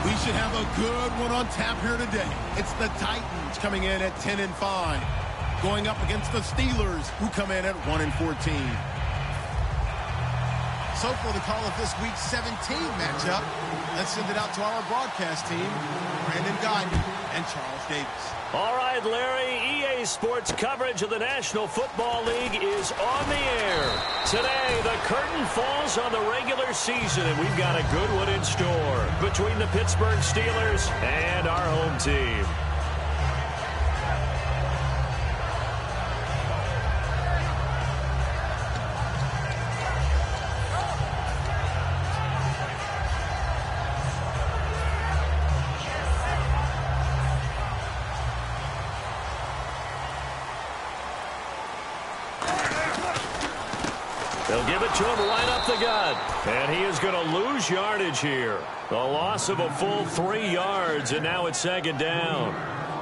We should have a good one on tap here today. It's the Titans coming in at 10-5, going up against the Steelers, who come in at 1-14. So for the call of this week's 17 matchup, let's send it out to our broadcast team, Brandon Guyton and Charles Davis. All right, Larry, EA Sports coverage of the National Football League is on the air. Today, the curtain falls on the regular season, and we've got a good one in store between the Pittsburgh Steelers and our home team. They'll give it to him right up the gut. And he is going to lose yardage here. A loss of a full 3 yards, and now it's second down.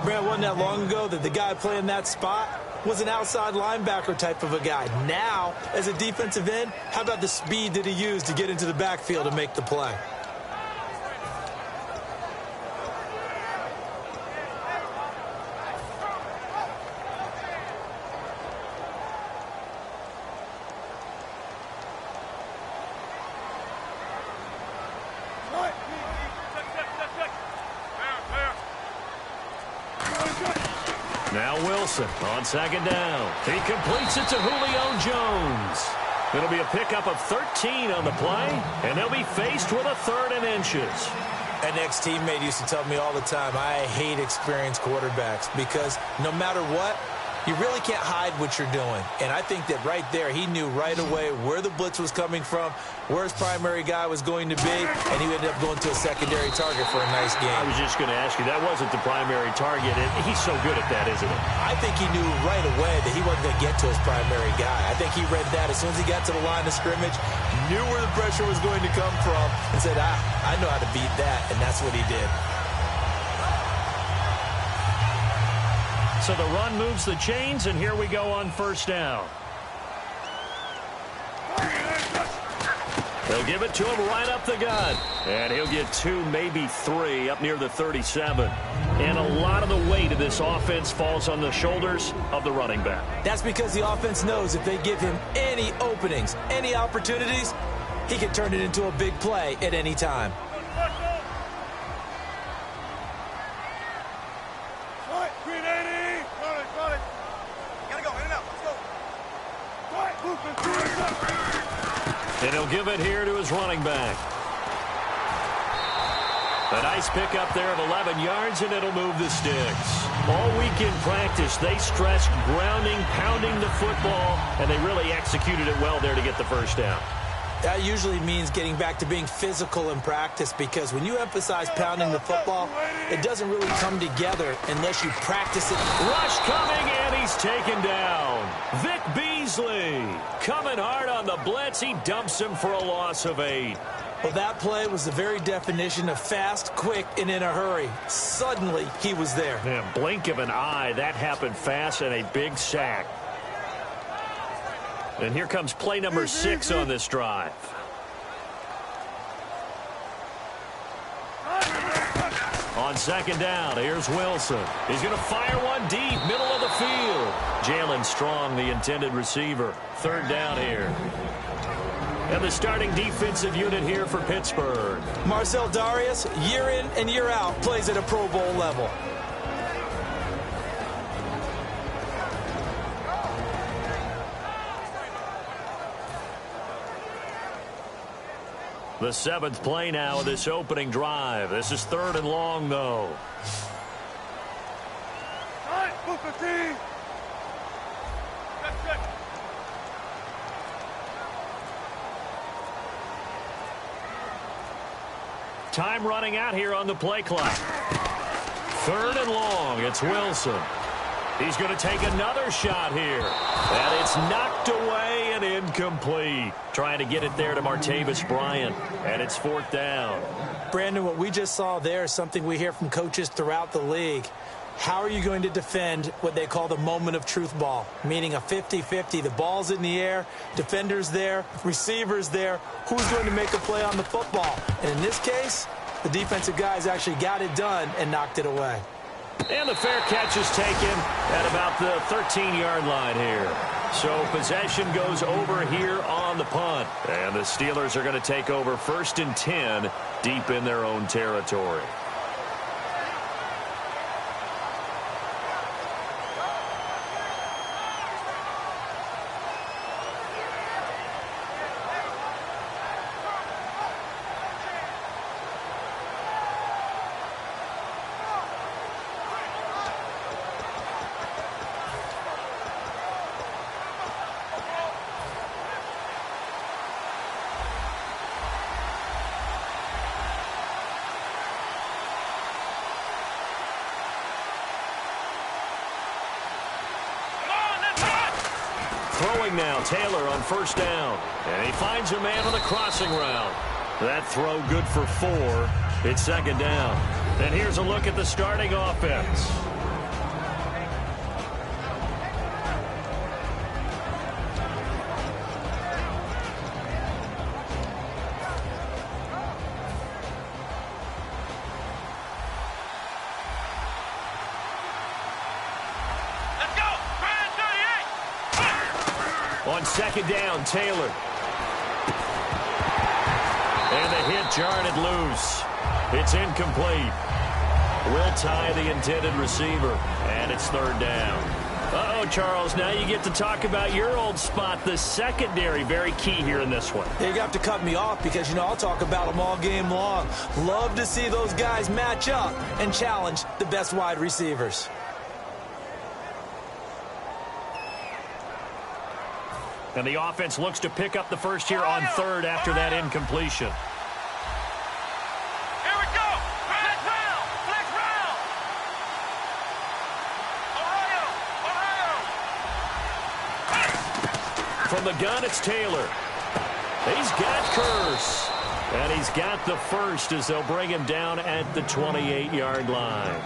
Brad, wasn't that long ago that the guy playing that spot was an outside linebacker type of a guy. Now, as a defensive end, how about the speed that he used to get into the backfield and make the play? Now Wilson on second down. He completes it to Julio Jones. It'll be a pickup of 13 on the play, and they'll be faced with a 3rd and inches. An ex-teammate used to tell me all the time, I hate experienced quarterbacks because no matter what, you really can't hide what you're doing. And I think that right there, he knew right away where the blitz was coming from, where his primary guy was going to be, and he ended up going to a secondary target for a nice game. I was just going to ask you, that wasn't the primary target, and he's so good at that, isn't he? I think he knew right away that he wasn't going to get to his primary guy. I think he read that as soon as he got to the line of scrimmage, knew where the pressure was going to come from, and said, I know how to beat that, and that's what he did. So the run moves the chains, and here we go on first down. They'll give it to him right up the gut. And he'll get 2, maybe 3 up near the 37. And a lot of the weight of this offense falls on the shoulders of the running back. That's because the offense knows if they give him any openings, any opportunities, he can turn it into a big play at any time. And he'll give it here to his running back. A nice pickup there of 11 yards, and it'll move the sticks. All week in practice, they stressed grounding, pounding the football, and they really executed it well there to get the first down. That usually means getting back to being physical in practice, because when you emphasize pounding the football, it doesn't really come together unless you practice it. Rush coming, and he's taken down. Vic Beasley coming hard on the blitz. He dumps him for a loss of 8. Well, that play was the very definition of fast, quick, and in a hurry. Suddenly, he was there. Man, blink of an eye, that happened fast, and a big sack. And here comes play number 6 on this drive. On second down, here's Wilson. He's going to fire one deep, middle of the field. Jalen Strong, the intended receiver. 3rd down here. And the starting defensive unit here for Pittsburgh. Marcel Darius, year in and year out, plays at a Pro Bowl level. The 7th play now of this opening drive. This is 3rd and long, though. Time running out here on the play clock. 3rd and long. It's Wilson. He's going to take another shot here. And it's knocked away and incomplete. Trying to get it there to Martavis Bryant. And it's 4th down. Brandon, what we just saw there is something we hear from coaches throughout the league. How are you going to defend what they call the moment of truth ball? Meaning a 50-50. The ball's in the air, defenders there, receivers there. Who's going to make a play on the football? And in this case, The defensive guys actually got it done and knocked it away. And the fair catch is taken at about the 13-yard line here. So possession goes over here on the punt. And the Steelers are going to take over 1st and 10 deep in their own territory. Throwing now, Taylor on 1st down. And he finds a man on the crossing route. That throw good for 4. It's 2nd down. And here's a look at the starting offense. On 2nd down, Taylor. And the hit jarred it loose. It's incomplete. Will tie the intended receiver. And it's 3rd down. Uh-oh, Charles, now you get to talk about your old spot, the secondary. Very key here in this one. You have to cut me off because, I'll talk about them all game long. Love to see those guys match up and challenge the best wide receivers. And the offense looks to pick up the first here on 3rd after that incompletion. Here we go. Flex round. Ohio. From the gun, it's Taylor. He's got Curse. And he's got the first as they'll bring him down at the 28-yard line.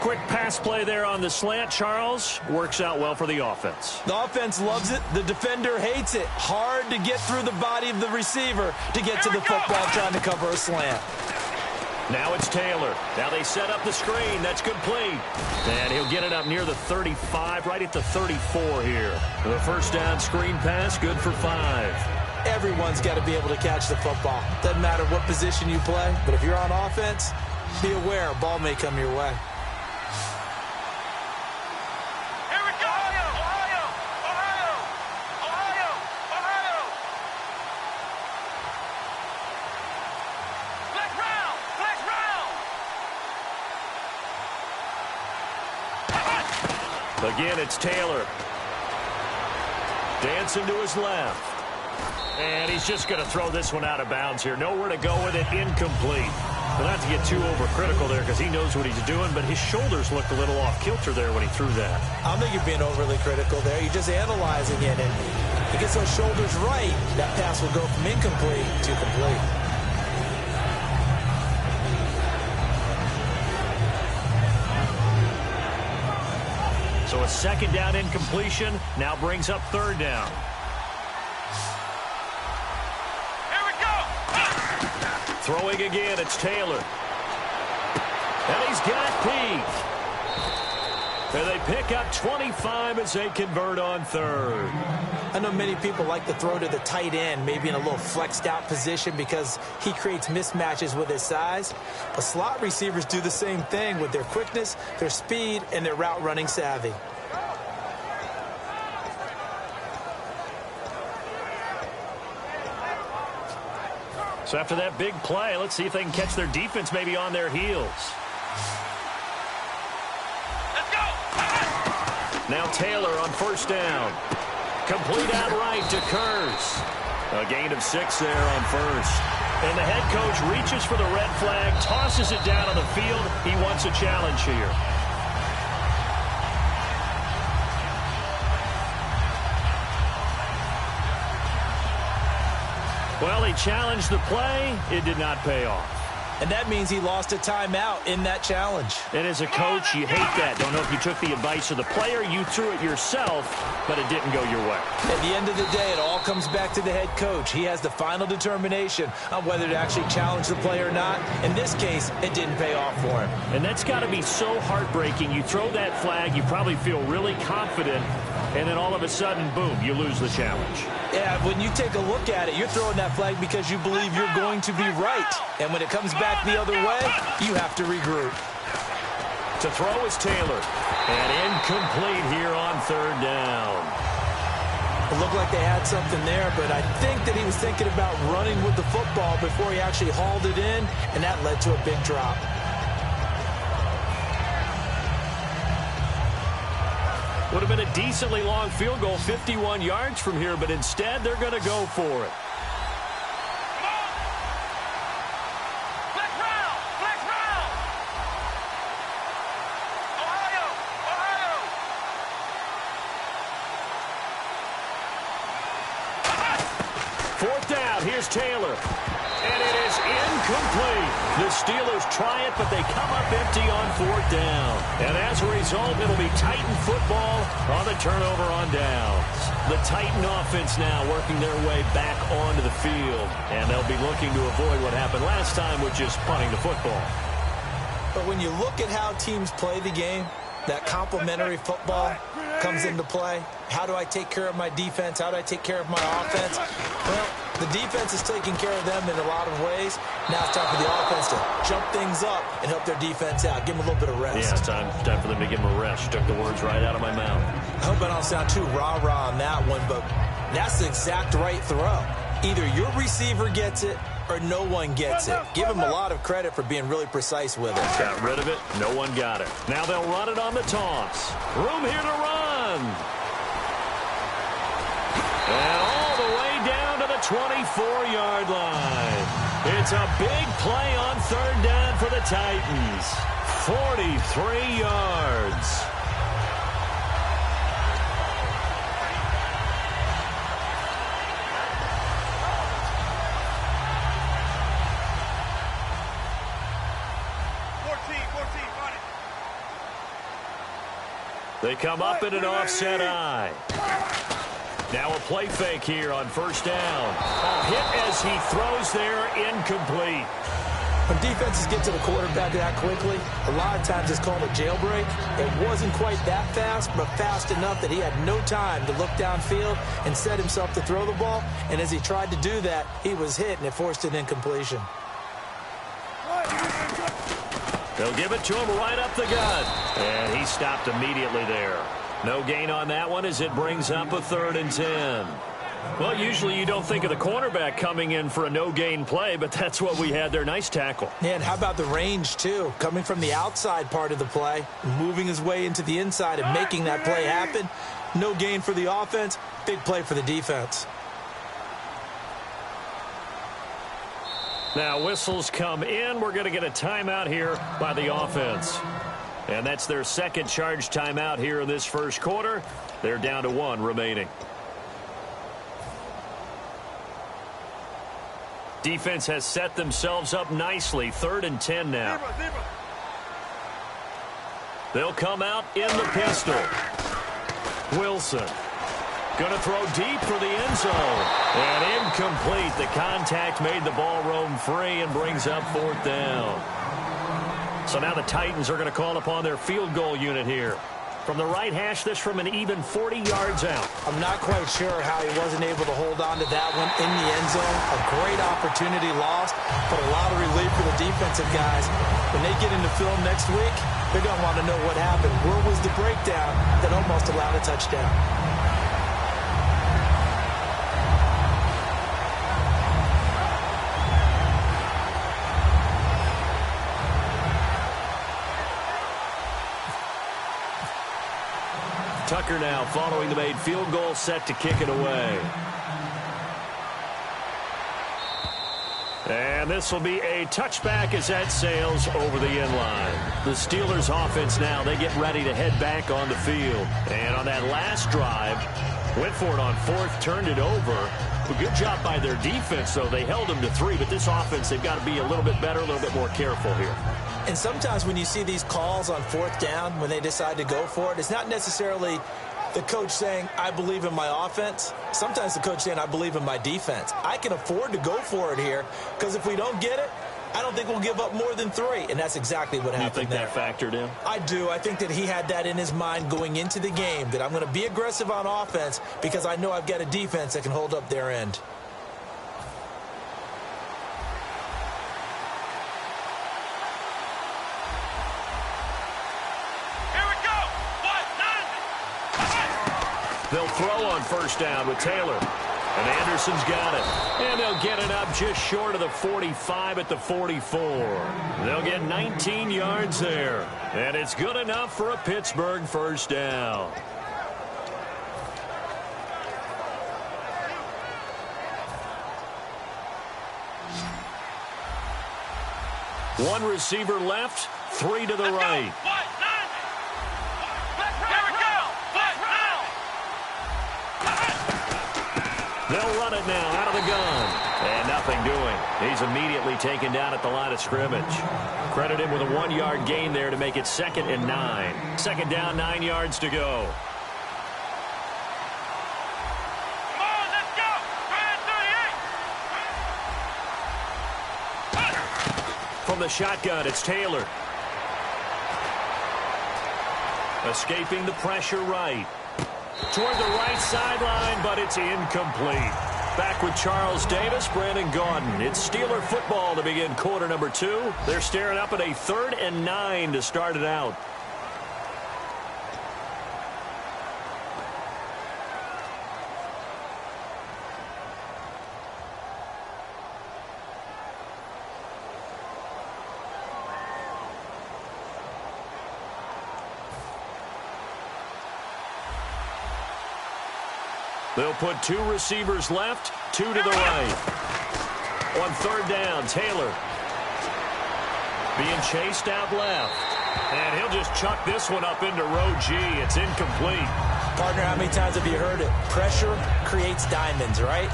Quick pass play there on the slant, Charles. Works out well for the offense. The offense loves it. The defender hates it. Hard to get through the body of the receiver to get to the football trying to cover a slant. Now it's Taylor. Now they set up the screen. That's complete. And he'll get it up near the 35, right at the 34 here. The 1st down screen pass, good for 5. Everyone's got to be able to catch the football. Doesn't matter what position you play, but if you're on offense, be aware a ball may come your way. Again, it's Taylor. Dancing to his left. And he's just going to throw this one out of bounds here. Nowhere to go with it. Incomplete. But not to get too overcritical there because he knows what he's doing, but his shoulders looked a little off kilter there when he threw that. I don't think you're being overly critical there. You're just analyzing it, and he gets those shoulders right. That pass will go from incomplete to complete. So a 2nd down incompletion now brings up 3rd down. Here we go. Throwing again, it's Taylor. And he's got Peak. And they pick up 25 as they convert on 3rd. I know many people like to throw to the tight end, maybe in a little flexed out position because he creates mismatches with his size. But slot receivers do the same thing with their quickness, their speed, and their route running savvy. So after that big play, let's see if they can catch their defense maybe on their heels. Let's go. Now Taylor on 1st down. Complete outright to Kurz. A gain of 6 there on 1st. And the head coach reaches for the red flag, tosses it down on the field. He wants a challenge here. Well, he challenged the play. It did not pay off. and that means he lost a timeout in that challenge. And as a coach, you hate that. Don't know if you took the advice of the player, you threw it yourself, but it didn't go your way. At the end of the day, it all comes back to the head coach. He has the final determination on whether to actually challenge the play or not. In this case, it didn't pay off for him. And that's got to be so heartbreaking. You throw that flag, you probably feel really confident, and then all of a sudden, boom, you lose the challenge. Yeah, when you take a look at it, you're throwing that flag because you believe you're going to be right. And when it comes back the other way, you have to regroup. To throw is Taylor. And incomplete here on third down. It looked like they had something there, but I think that he was thinking about running with the football before he actually hauled it in, and that led to a big drop. Would have been a decently long field goal, 51 yards from here, but instead they're going to go for it. Flex round! Flex round! Ohio! Ohio! Fourth down, here's Taylor. And it is incomplete. The Steelers try it, but they come up empty on fourth down. And as a result, it'll be Titan football on the turnover on downs. The Titan offense now working their way back onto the field. And they'll be looking to avoid what happened last time, which is punting the football. But when you look at how teams play the game, that complementary football comes into play. How do I take care of my defense? How do I take care of my offense? Well, the defense is taking care of them in a lot of ways. Now it's time for the offense to jump things up and help their defense out. Give them a little bit of rest. Yeah, it's time for them to give them a rest. You took the words right out of my mouth. I hope I don't sound too rah-rah on that one, but that's the exact right throw. Either your receiver gets it or no one gets it. Give him a lot of credit for being really precise with it. Got rid of it. No one got it. Now they'll run it on the toss. Room here to run. And all the way down to the 24-yard line. It's a big play on third down for the Titans. 43 yards. They come up in an offset eye. Now a play fake here on first down. A hit as he throws there, incomplete. When defenses get to the quarterback that quickly, a lot of times it's called a jailbreak. It wasn't quite that fast, but fast enough that he had no time to look downfield and set himself to throw the ball. And as he tried to do that, he was hit, and it forced an incompletion. They'll give it to him right up the gut. And he stopped immediately there. No gain on that one as it brings up a 3rd and 10. Well, usually you don't think of the cornerback coming in for a no-gain play, but that's what we had there. Nice tackle. Yeah, and how about the range, too? Coming from the outside part of the play, moving his way into the inside and making that play happen. No gain for the offense, big play for the defense. Now whistles come in. We're going to get a timeout here by the offense. And that's their second charge timeout here in this first quarter. They're down to 1 remaining. Defense has set themselves up nicely. 3rd and 10 now. They'll come out in the pistol. Wilson. Going to throw deep for the end zone. And incomplete. The contact made the ball roam free and brings up 4th down. So now the Titans are going to call upon their field goal unit here. From the right hash, this from an even 40 yards out. I'm not quite sure how he wasn't able to hold on to that one in the end zone. A great opportunity lost, but a lot of relief for the defensive guys. When they get into film next week, they're going to want to know what happened. Where was the breakdown that almost allowed a touchdown? Tucker now following the made field goal, set to kick it away. And this will be a touchback as that sails over the end line. The Steelers offense now, they get ready to head back on the field. And on that last drive, went for it on 4th, turned it over. A good job by their defense, though. They held them to 3, but this offense, they've got to be a little bit better, a little bit more careful here. And sometimes when you see these calls on 4th down, when they decide to go for it, it's not necessarily the coach saying, I believe in my offense. Sometimes the coach saying, I believe in my defense. I can afford to go for it here because if we don't get it, I don't think we'll give up more than 3. And that's exactly what happened there. You think that factored in? I do. I think that he had that in his mind going into the game, that I'm going to be aggressive on offense because I know I've got a defense that can hold up their end. They'll throw on 1st down with Taylor. And Anderson's got it. And they'll get it up just short of the 45 at the 44. They'll get 19 yards there. And it's good enough for a Pittsburgh 1st down. One receiver left, 3 to the right. They'll run it now out of the gun. And nothing doing. He's immediately taken down at the line of scrimmage. Credit him with a 1-yard gain there to make it 2nd and 9. 2nd down, 9 yards to go. Come on, let's go. 38. From the shotgun, it's Taylor. Escaping the pressure right. Toward the right sideline, but it's incomplete. Back with Charles Davis, Brandon Gaudin. It's Steeler football to begin quarter number 2. They're staring up at a 3rd and 9 to start it out. They'll put 2 receivers left, 2 to the right. On 3rd down, Taylor being chased out left. And he'll just chuck this one up into row G. It's incomplete. Partner, how many times have you heard it? Pressure creates diamonds, right?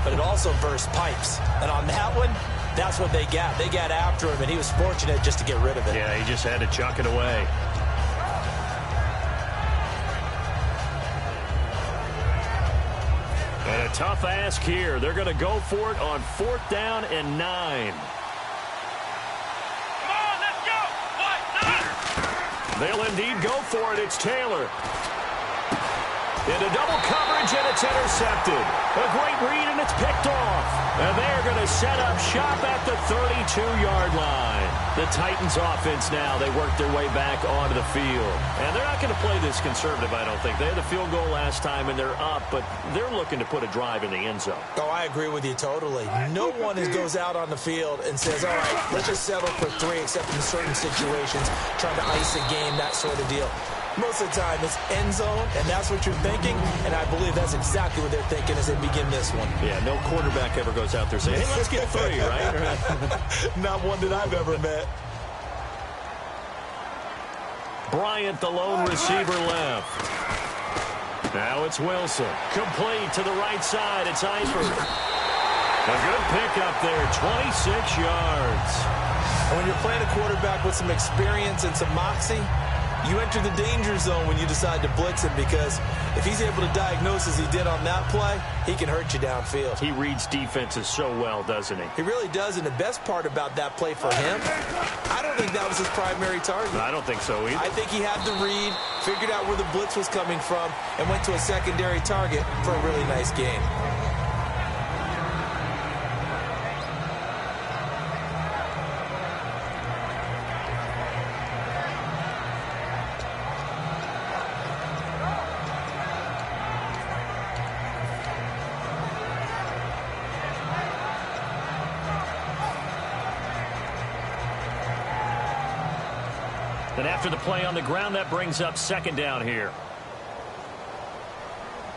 But it also bursts pipes. And on that one, that's what they got. They got after him, and he was fortunate just to get rid of it. Yeah, he just had to chuck it away. And a tough ask here. They're going to go for it on 4th down and 9. Come on, let's go. 9. They'll indeed go for it. It's Taylor. Into double coverage, and it's intercepted. A great read, and it's picked off. And they're going to set up shop at the 32-yard line. The Titans offense now, they work their way back onto the field. And they're not going to play this conservative, I don't think. They had the field goal last time, and they're up, but they're looking to put a drive in the end zone. Oh, I agree with you totally. No one goes out on the field and says, all right, let's just settle for 3, except in certain situations, trying to ice a game, that sort of deal. Most of the time, it's end zone, and that's what you're thinking, and I believe that's exactly what they're thinking as they begin this one. Yeah, no quarterback ever goes out there saying, hey, let's get 3, right? Not one that I've ever met. Bryant, the lone receiver left. Now it's Wilson. Complete to the right side. It's Eifert. A good pickup there, 26 yards. And when you're playing a quarterback with some experience and some moxie, you enter the danger zone when you decide to blitz him, because if he's able to diagnose as he did on that play, he can hurt you downfield. He reads defenses so well, doesn't he? He really does, and the best part about that play for him, I don't think that was his primary target. I don't think so either. I think he had the read, figured out where the blitz was coming from, and went to a secondary target for a really nice game. And after the play on the ground, that brings up 2nd down here.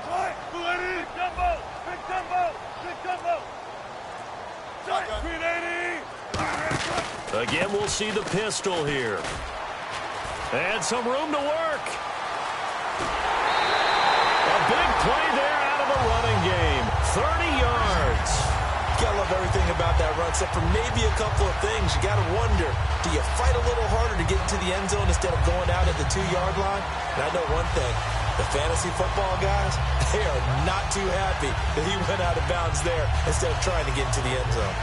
Big Jumbo! Big Jumbo! Big Jumbo! 380! Again, we'll see the pistol here. And some room to work. A big play there out of the running game. 30 yards. thing about that run, except for maybe a couple of things. You got to wonder, do you fight a little harder to get into the end zone instead of going out at the 2-yard line? And I know one thing, the fantasy football guys, they are not too happy that he went out of bounds there instead of trying to get into the end zone.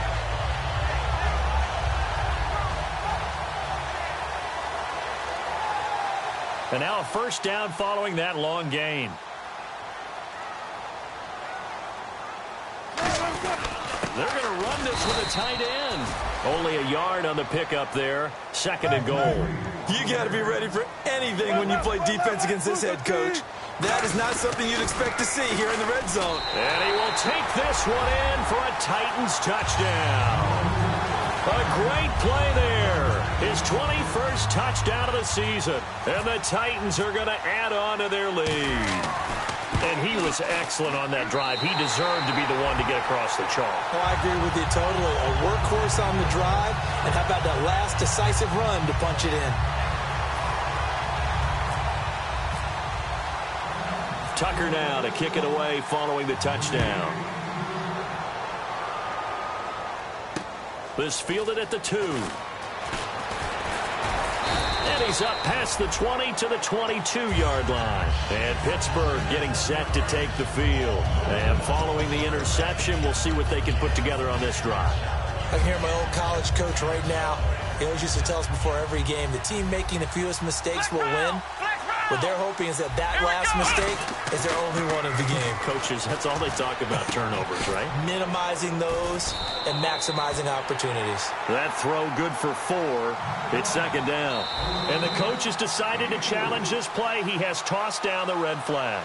And now a first down following that long gain. They're going to run this with a tight end. Only a yard on the pickup there. 2nd and goal. You got to be ready for anything when you play defense against this head coach. That is not something you'd expect to see here in the red zone. And he will take this one in for a Titans touchdown. A great play there. His 21st touchdown of the season. And the Titans are going to add on to their lead. And he was excellent on that drive. He deserved to be the one to get across the chalk. Oh, I agree with you totally. A workhorse on the drive. And how about that last decisive run to punch it in? Tucker now to kick it away following the touchdown. This fielded at the 2. And he's up past the 20 to the 22-yard line. And Pittsburgh getting set to take the field. And following the interception, we'll see what they can put together on this drive. I can hear my old college coach right now. He always used to tell us before every game, the team making the fewest mistakes will win. What they're hoping is that last mistake is their only one of the game. Coaches, that's all they talk about, turnovers, right? Minimizing those and maximizing opportunities. That throw good for 4. It's 2nd down. And the coach has decided to challenge this play. He has tossed down the red flag.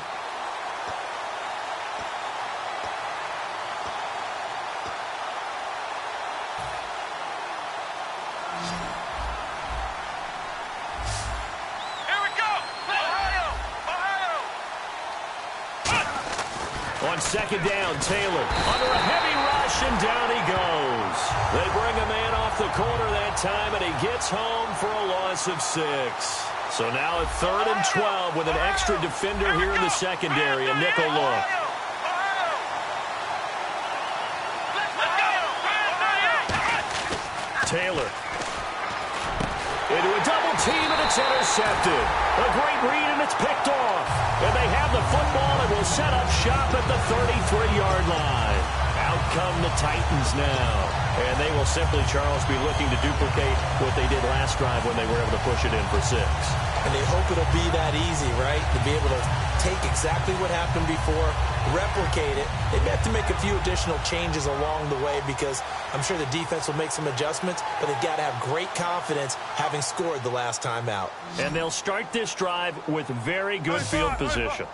On 2nd down, Taylor under a heavy rush, and down he goes. They bring a man off the corner that time, and he gets home for a loss of 6. So now at 3rd and 12 with an extra defender here in the secondary, a nickel look. Taylor into a double team, and it's intercepted. A great read, and it's picked off. And they have the football and will set up shop at the 33-yard line. Out come the Titans now. And they will simply, Charles, be looking to duplicate what they did last drive when they were able to push it in for 6. And they hope it'll be that easy, right? To be able to take exactly what happened before, replicate it. They may have to make a few additional changes along the way because I'm sure the defense will make some adjustments, but they've got to have great confidence having scored the last time out. And they'll start this drive with very good field position.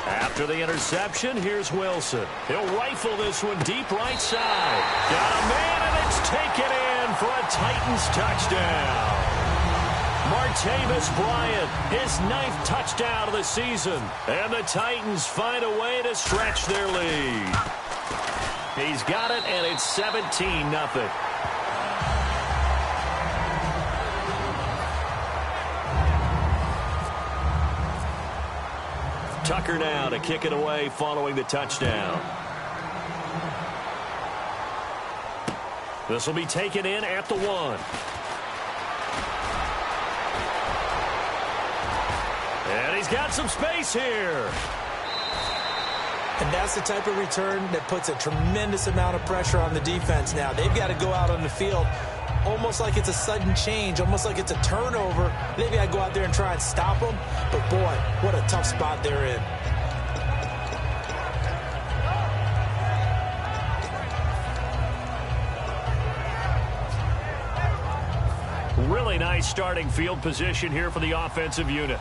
After the interception, here's Wilson. He'll rifle this one deep right side. Got a man, and it's taken in for a Titans touchdown. Martavis Bryant, his 9th touchdown of the season. And the Titans find a way to stretch their lead. He's got it, and it's 17-0. Tucker now to kick it away following the touchdown. This will be taken in at the 1. And he's got some space here. And that's the type of return that puts a tremendous amount of pressure on the defense now. They've got to go out on the field almost like it's a sudden change, almost like it's a turnover. Maybe I go out there and try and stop them. But, boy, what a tough spot they're in. Really nice starting field position here for the offensive unit.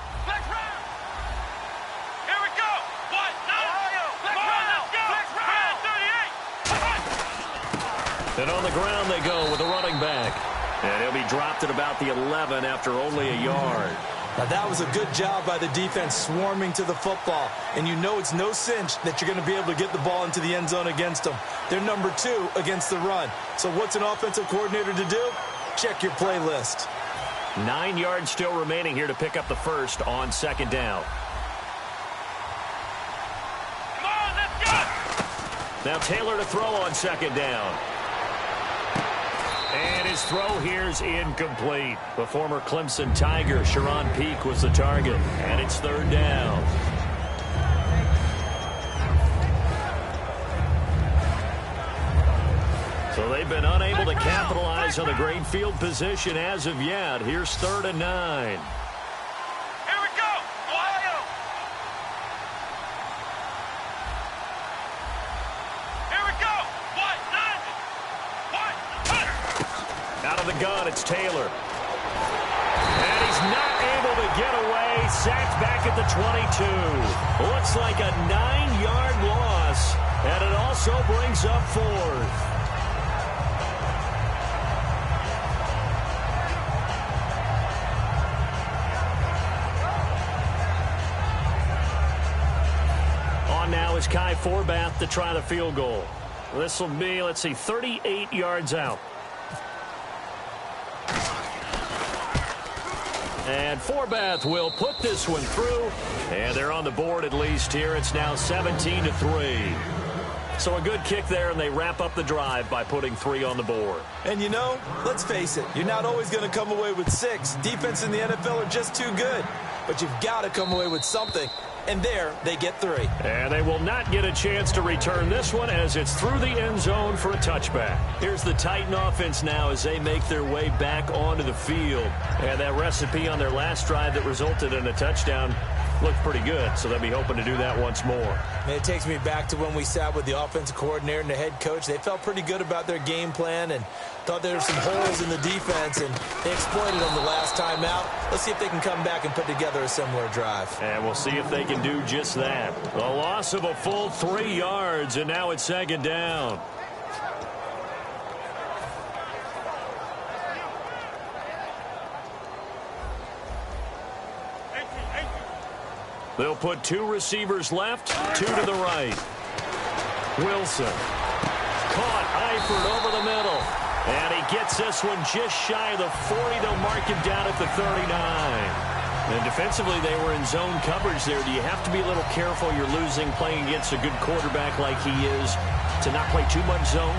And on the ground they go with a running back. And he'll be dropped at about the 11 after only a yard. Now that was a good job by the defense swarming to the football. And you know it's no cinch that you're going to be able to get the ball into the end zone against them. They're number 2 against the run. So what's an offensive coordinator to do? Check your playlist. 9 yards still remaining here to pick up the first on 2nd down. Now Taylor to throw on second down. And his throw here's incomplete. The former Clemson Tiger, Sharon Peak, was the target. And it's third down. So they've been unable to capitalize on the great field position as of yet. Here's 3rd and 9. Gun, it's Taylor. And he's not able to get away. Sacked back at the 22. Looks like a 9-yard loss. And it also brings up 4th. On now is Kai Forbath to try the field goal. This will be, 38 yards out. And Forbath will put this one through. And they're on the board at least here. It's now 17-3. So a good kick there, and they wrap up the drive by putting 3 on the board. And you know, let's face it, you're not always going to come away with 6. Defense in the NFL are just too good. But you've got to come away with something. And there, they get 3. And they will not get a chance to return this one as it's through the end zone for a touchback. Here's the Titan offense now as they make their way back onto the field. And that recipe on their last drive that resulted in a touchdown looked pretty good, so they'll be hoping to do that once more. Man, it takes me back to when we sat with the offensive coordinator and the head coach. They felt pretty good about their game plan and thought there were some holes in the defense, and they exploited them the last time out. Let's see if they can come back and put together a similar drive. And we'll see if they can do just that. A loss of a full 3 yards, and now it's 2nd down. They'll put 2 receivers left, 2 to the right. Wilson. Caught Eifert over the middle. And he gets this one just shy of the 40. They'll mark him down at the 39. And defensively, they were in zone coverage there. Do you have to be a little careful? You're losing, playing against a good quarterback like he is, to not play too much zone?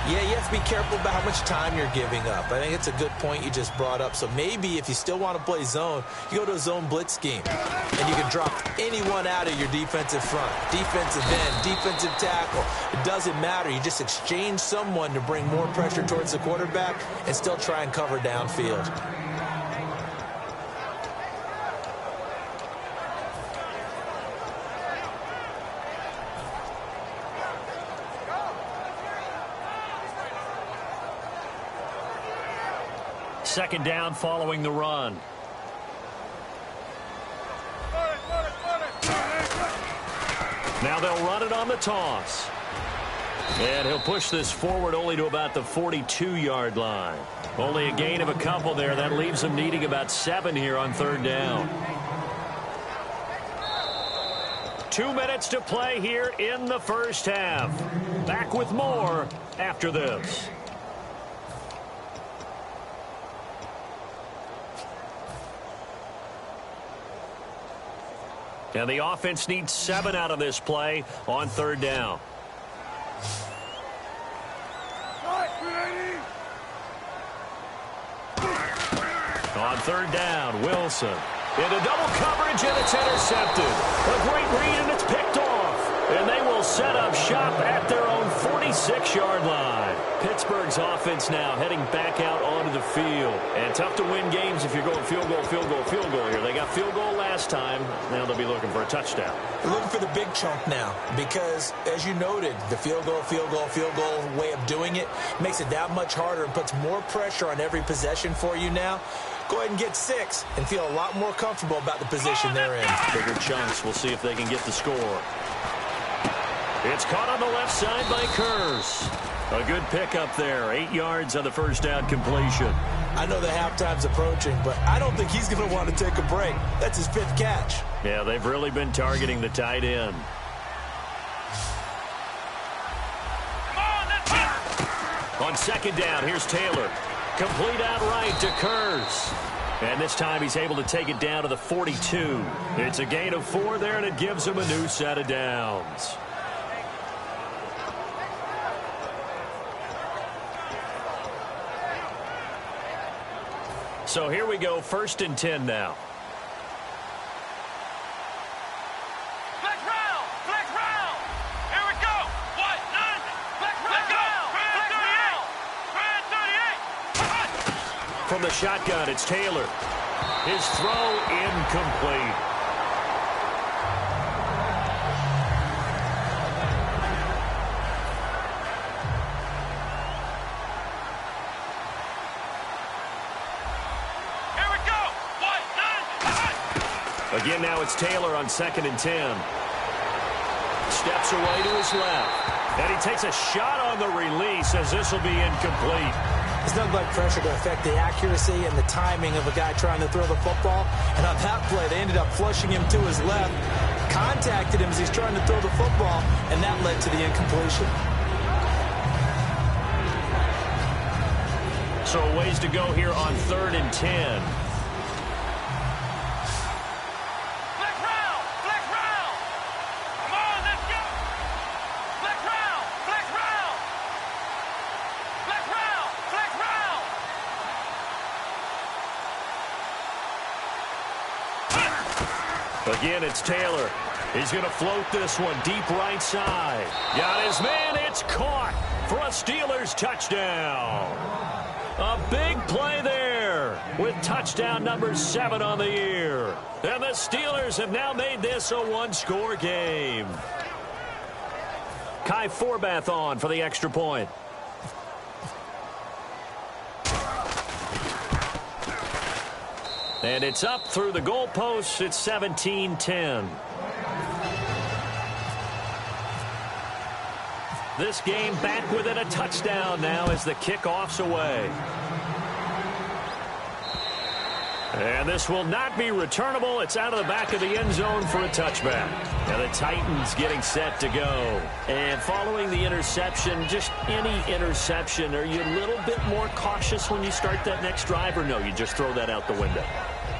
Yeah, you have to be careful about how much time you're giving up. I think it's a good point you just brought up. So maybe if you still want to play zone, you go to a zone blitz scheme. And you can drop anyone out of your defensive front. Defensive end, defensive tackle. It doesn't matter. You just exchange someone to bring more pressure towards the quarterback and still try and cover downfield. Second down following the run. Now they'll run it on the toss. And he'll push this forward only to about the 42-yard line. Only a gain of a couple there. That leaves them needing about 7 here on 3rd down. 2 minutes to play here in the first half. Back with more after this. And the offense needs 7 out of this play on 3rd down. On 3rd down, Wilson. Into double coverage, and it's intercepted. A great read, and it's picked off. And they will set up shop at their own 46-yard line. Pittsburgh's offense now heading back out onto the field. And tough to win games if you're going field goal, field goal, field goal here. They got field goal last time. Now they'll be looking for a touchdown. They're looking for the big chunk now because, as you noted, the field goal way of doing it makes it that much harder and puts more pressure on every possession for you now. Go ahead and get 6 and feel a lot more comfortable about the position they're in. Bigger chunks. We'll see if they can get the score. It's caught on the left side by Kurz. A good pickup there. 8 yards on the first down completion. I know the halftime's approaching, but I don't think he's going to want to take a break. That's his 5th catch. Yeah, they've really been targeting the tight end. On 2nd down, here's Taylor. Complete outright to Kurz. And this time he's able to take it down to the 42. It's a gain of 4 there, and it gives him a new set of downs. So here we go, 1st and 10 now. Flex round! Flex round! Here we go! What? None! Flex round! Flex 38! From the shotgun, it's Taylor. His throw incomplete. Again, now it's Taylor on 2nd and 10. Steps away to his left. And he takes a shot on the release as this will be incomplete. It's nothing like pressure to affect the accuracy and the timing of a guy trying to throw the football. And on that play, they ended up flushing him to his left, contacted him as he's trying to throw the football, and that led to the incompletion. So a ways to go here on 3rd and 10. Again, it's Taylor. He's going to float this one deep right side. Got his man. It's caught for a Steelers touchdown. A big play there with touchdown number 7 on the year. And the Steelers have now made this a one-score game. Kai Forbath on for the extra point. And it's up through the goalposts. It's 17-10. This game back within a touchdown now as the kickoff's away. And this will not be returnable. It's out of the back of the end zone for a touchback. Now the Titans getting set to go. And following the interception, just any interception, are you a little bit more cautious when you start that next drive, or no, you just throw that out the window?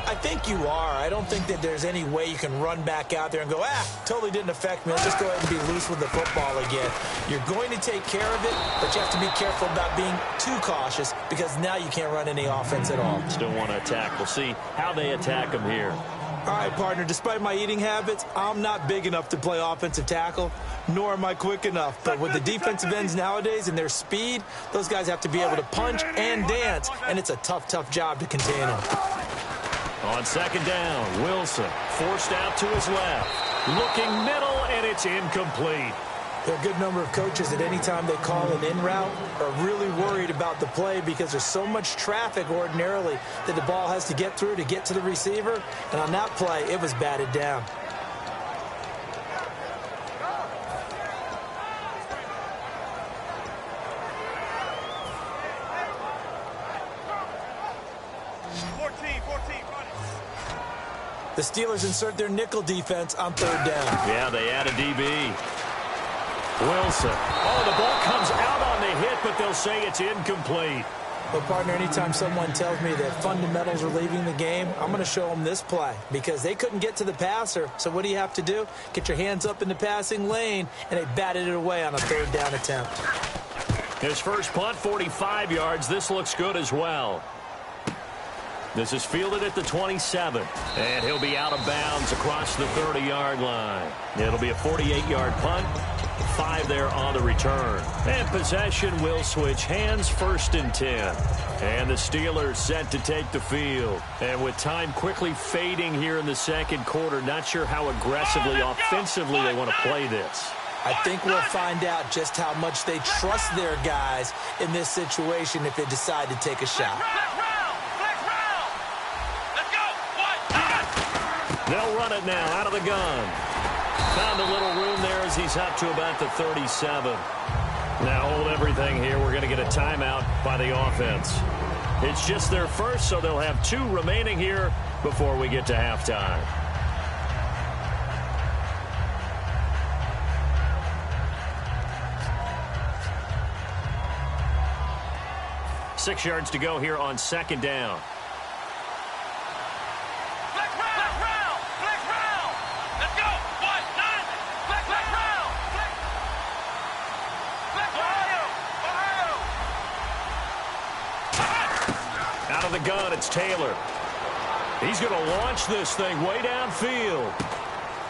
I think you are. I don't think that there's any way you can run back out there and go, totally didn't affect me. Let's just go ahead and be loose with the football again. You're going to take care of it, but you have to be careful about being too cautious because now you can't run any offense at all. Still want to attack. We'll see how they attack them here. All right, partner, despite my eating habits, I'm not big enough to play offensive tackle, nor am I quick enough. But with the defensive ends nowadays and their speed, those guys have to be able to punch and dance, and it's a tough, tough job to contain them. On 2nd down, Wilson forced out to his left. Looking middle, and it's incomplete. There are a good number of coaches that any time they call an in route are really worried about the play because there's so much traffic ordinarily that the ball has to get through to get to the receiver. And on that play, it was batted down. The Steelers insert their nickel defense on 3rd down. Yeah, they add a DB. Wilson. Oh, the ball comes out on the hit, but they'll say it's incomplete. Well, partner, anytime someone tells me that fundamentals are leaving the game, I'm going to show them this play because they couldn't get to the passer. So what do you have to do? Get your hands up in the passing lane, and they batted it away on a 3rd down attempt. His first punt, 45 yards. This looks good as well. This is fielded at the 27, and he'll be out of bounds across the 30-yard line. It'll be a 48-yard punt, 5 there on the return. And possession will switch hands, 1st and 10. And the Steelers set to take the field. And with time quickly fading here in the 2nd quarter, not sure how aggressively, offensively they want to play this. I think we'll find out just how much they trust their guys in this situation if they decide to take a shot. They'll run it now out of the gun. Found a little room there as he's up to about the 37. Now hold everything here. We're going to get a timeout by the offense. It's just their first, so they'll have 2 remaining here before we get to halftime. Six yards to go here on 2nd down. of the gun, it's Taylor. He's going to launch this thing way downfield.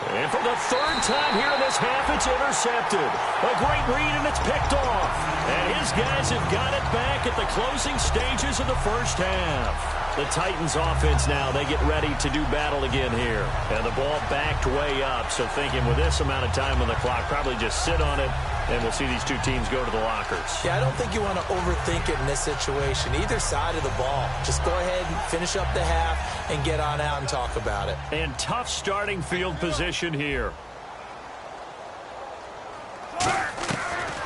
And for the third time here in this half, it's intercepted. A great read, and it's picked off. And his guys have got it back at the closing stages of the first half. The Titans offense now, they get ready to do battle again here. And the ball backed way up, so thinking with this amount of time on the clock, probably just sit on it, and we'll see these two teams go to the lockers. Yeah, I don't think you want to overthink it in this situation. Either side of the ball. Just go ahead and finish up the half and get on out and talk about it. And tough starting field position here.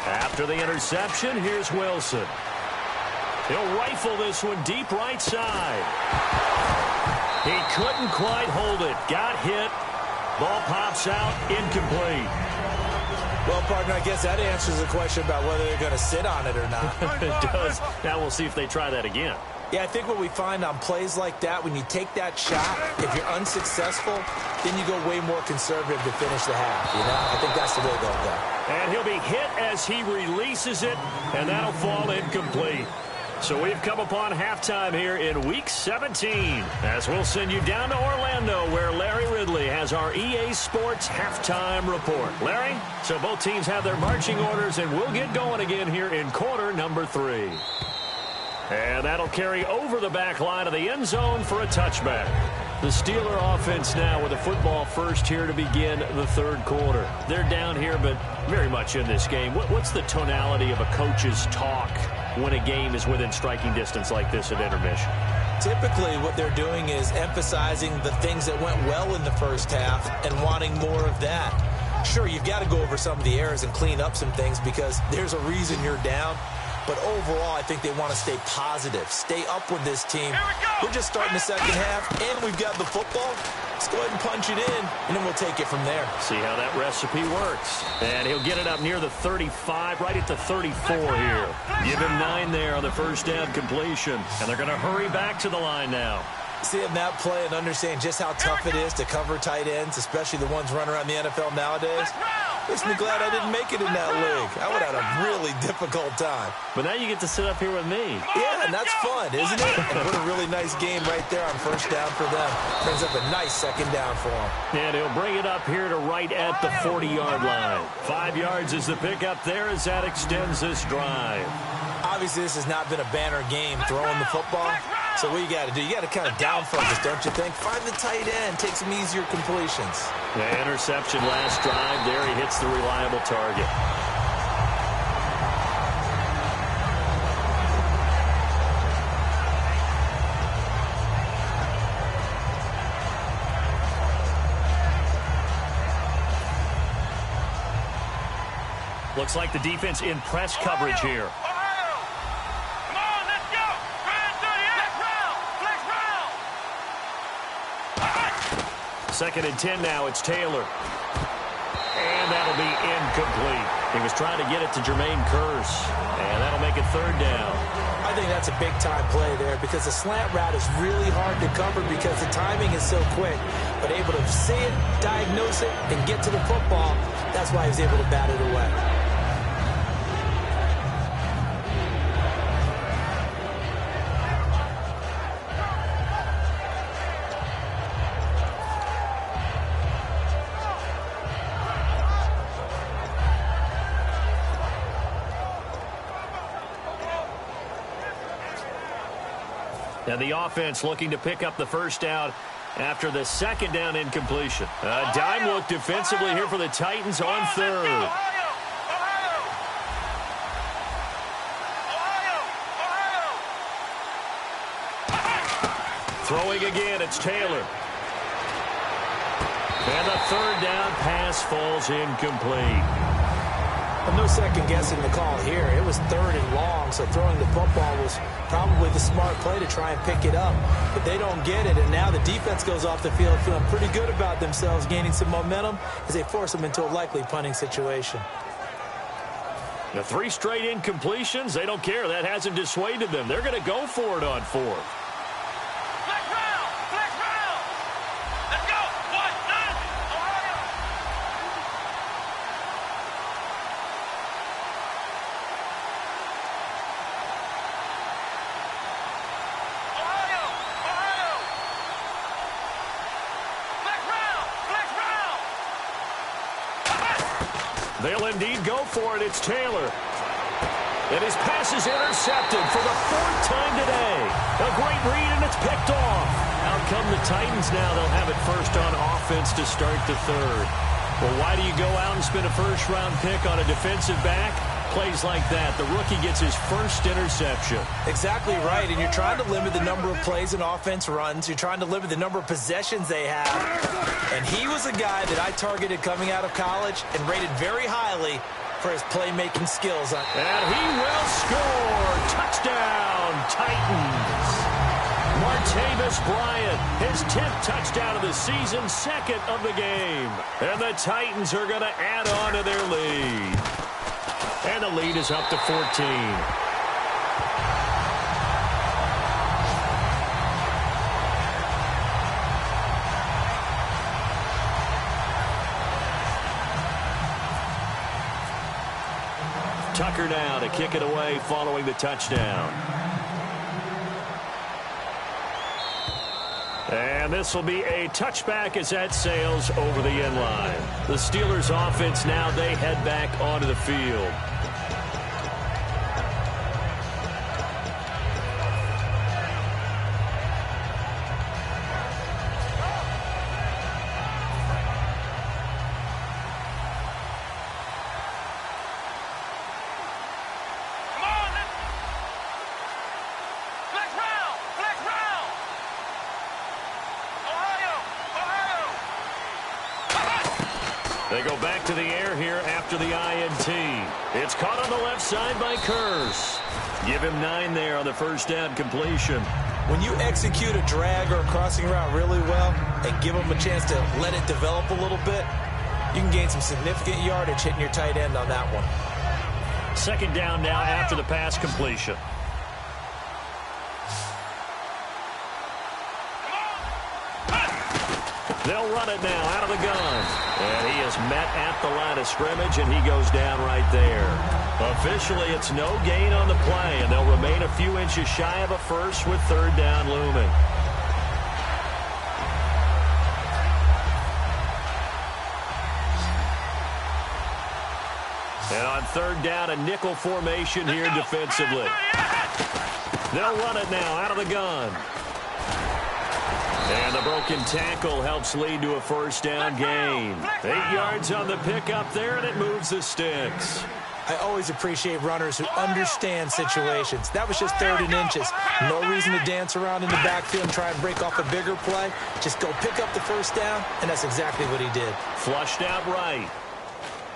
After the interception, here's Wilson. He'll rifle this one deep right side. He couldn't quite hold it. Got hit. Ball pops out. Incomplete. Well, partner, I guess that answers the question about whether they're going to sit on it or not. It does. Now we'll see if they try that again. Yeah, I think what we find on plays like that, when you take that shot, if you're unsuccessful, then you go way more conservative to finish the half, you know? I think that's the way they'll go. And he'll be hit as he releases it, and that'll fall incomplete. So we've come upon halftime here in Week 17, as we'll send you down to Orlando, where Larry Ridley has our EA Sports Halftime Report. Larry, so both teams have their marching orders, and we'll get going again here in quarter number 3. And that'll carry over the back line of the end zone for a touchback. The Steeler offense now with a football first here to begin the third quarter. They're down here, but very much in this game. What's the tonality of a coach's talk when a game is within striking distance like this at intermission? Typically, what they're doing is emphasizing the things that went well in the first half and wanting more of that. Sure, you've got to go over some of the errors and clean up some things because there's a reason you're down. But overall, I think they want to stay positive, stay up with this team. We're just starting the second half, and we've got the football. Let's go ahead and punch it in, and then we'll take it from there. See how that recipe works. And he'll get it up near the 35, right at the 34 here. Give him 9 there on the first down completion. And they're going to hurry back to the line now. Seeing that play and understanding just how tough it is to cover tight ends, especially the ones running around the NFL nowadays, makes me glad I didn't make it in that league. I would have had a really difficult time. But now you get to sit up here with me. Yeah, and that's fun, isn't it? And what a really nice game right there on first down for them. Brings up a nice second down for them. And he'll bring it up here to right at the 40-yard line. 5 yards is the pickup there as that extends this drive. Obviously, this has not been a banner game throwing the football. So what you got to do, you got to kind of down focus, don't you think? Find the tight end, take some easier completions. The interception last drive there. He hits the reliable target. Looks like the defense in press coverage here. Second and 10 now. It's Taylor. And that'll be incomplete. He was trying to get it to Jermaine Kearse. And that'll make it third down. I think that's a big-time play there because the slant route is really hard to cover because the timing is so quick. But able to see it, diagnose it, and get to the football, that's why he was able to bat it away. And the offense looking to pick up the first down after the second down incompletion. A dime look defensively here for the Titans on third. Throwing again, it's Taylor. And the third down pass falls incomplete. No second guessing the call here. It was third and long, so throwing the football was probably the smart play to try and pick it up. But they don't get it, and now the defense goes off the field feeling pretty good about themselves, gaining some momentum as they force them into a likely punting situation. The 3 straight incompletions, they don't care. That hasn't dissuaded them. They're going to go for it on 4th. They'll indeed go for it. It's Taylor. And his pass is intercepted for the 4th time today. A great read, and it's picked off. Out come the Titans now. They'll have it first on offense to start the 3rd. Well, why do you go out and spend a first-round pick on a defensive back? Plays like that. The rookie gets his first interception. Exactly right, and you're trying to limit the number of plays and offense runs. You're trying to limit the number of possessions they have. And he was a guy that I targeted coming out of college and rated very highly for his playmaking skills. And he will score. Touchdown, Titans. Martavis Bryant, his 10th touchdown of the season, 2nd of the game. And the Titans are going to add on to their lead. And the lead is up to 14. Tucker now to kick it away following the touchdown. And this will be a touchback as that sails over the end line. The Steelers offense now, they head back onto the field. They go back to the air here after the INT. It's caught on the left side by Curse. Give him 9 there on the first down completion. When you execute a drag or a crossing route really well and give them a chance to let it develop a little bit, you can gain some significant yardage hitting your tight end on that one. 2nd down now after the pass completion. They'll run it now out of the gun. And he is met at the line of scrimmage, and he goes down right there. Officially, it's no gain on the play, and they'll remain a few inches shy of a first with 3rd down looming. And on 3rd down, a nickel formation here defensively. They'll run it now out of the gun. And the broken tackle helps lead to a first down gain. 8 yards on the pickup there, and it moves the sticks. I always appreciate runners who understand situations. That was just 3rd and inches. No reason to dance around in the backfield and try and break off a bigger play. Just go pick up the first down, and that's exactly what he did. Flushed out right.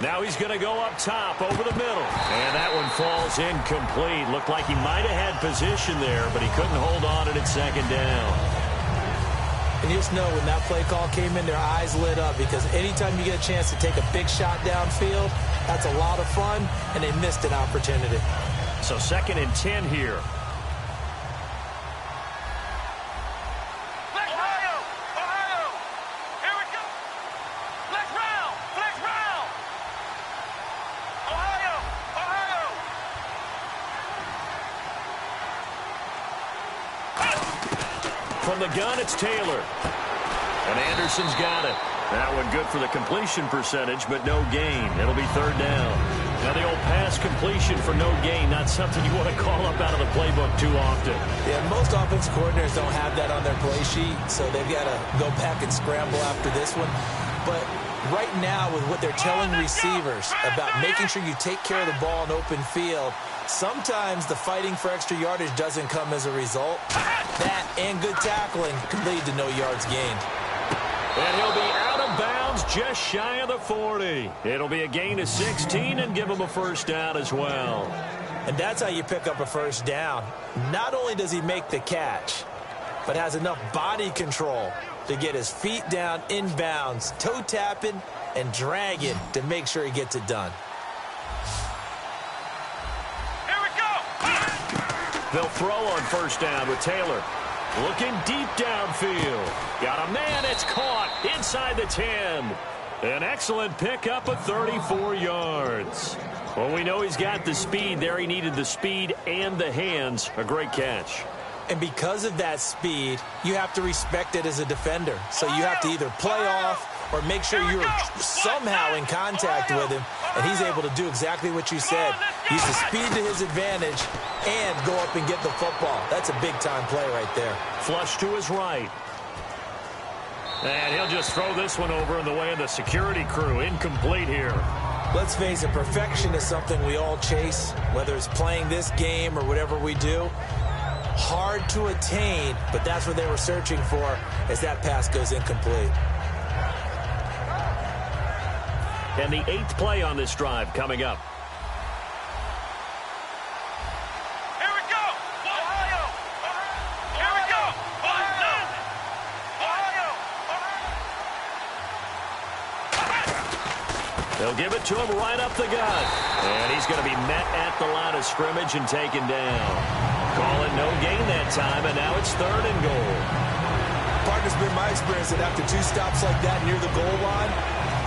Now he's going to go up top over the middle. And that one falls incomplete. Looked like he might have had position there, but he couldn't hold on it at 2nd down. And you just know when that play call came in, their eyes lit up, because anytime you get a chance to take a big shot downfield, that's a lot of fun, and they missed an opportunity. So 2nd and 10 here. From the gun, it's Taylor. And Anderson's got it. That one good for the completion percentage, but no gain. It'll be 3rd down. Now the old pass completion for no gain, not something you want to call up out of the playbook too often. Yeah, most offense coordinators don't have that on their play sheet, so they've got to go back and scramble after this one. But right now, with what they're telling receivers about making sure you take care of the ball in open field, sometimes the fighting for extra yardage doesn't come as a result. That and good tackling can lead to no yards gained. And he'll be out of bounds just shy of the 40. It'll be a gain of 16 and give him a first down as well. And that's how you pick up a first down. Not only does he make the catch, but has enough body control to get his feet down in bounds, toe tapping and dragging to make sure he gets it done. Here we go. They'll throw on first down with Taylor. Looking deep downfield. Got a man, it's caught inside the 10. An excellent pickup of 34 yards. Well, we know he's got the speed there. He needed the speed and the hands. A great catch. And because of that speed, you have to respect it as a defender. So you have to either play off or make sure you're somehow in contact with him, and he's able to do exactly what you said. Use the speed to his advantage and go up and get the football. That's a big-time play right there. Flush to his right. And he'll just throw this one over in the way of the security crew. Incomplete here. Let's face it, perfection is something we all chase, whether it's playing this game or whatever we do. Hard to attain, but that's what they were searching for as that pass goes incomplete. And the 8th play on this drive coming up. Here we go. Ohio. Here we go. Ohio. They'll give it to him right up the gut. And he's going to be met at the line of scrimmage and taken down. Call it no gain that time, and now it's 3rd and goal. Partner's been my experience that after 2 stops like that near the goal line,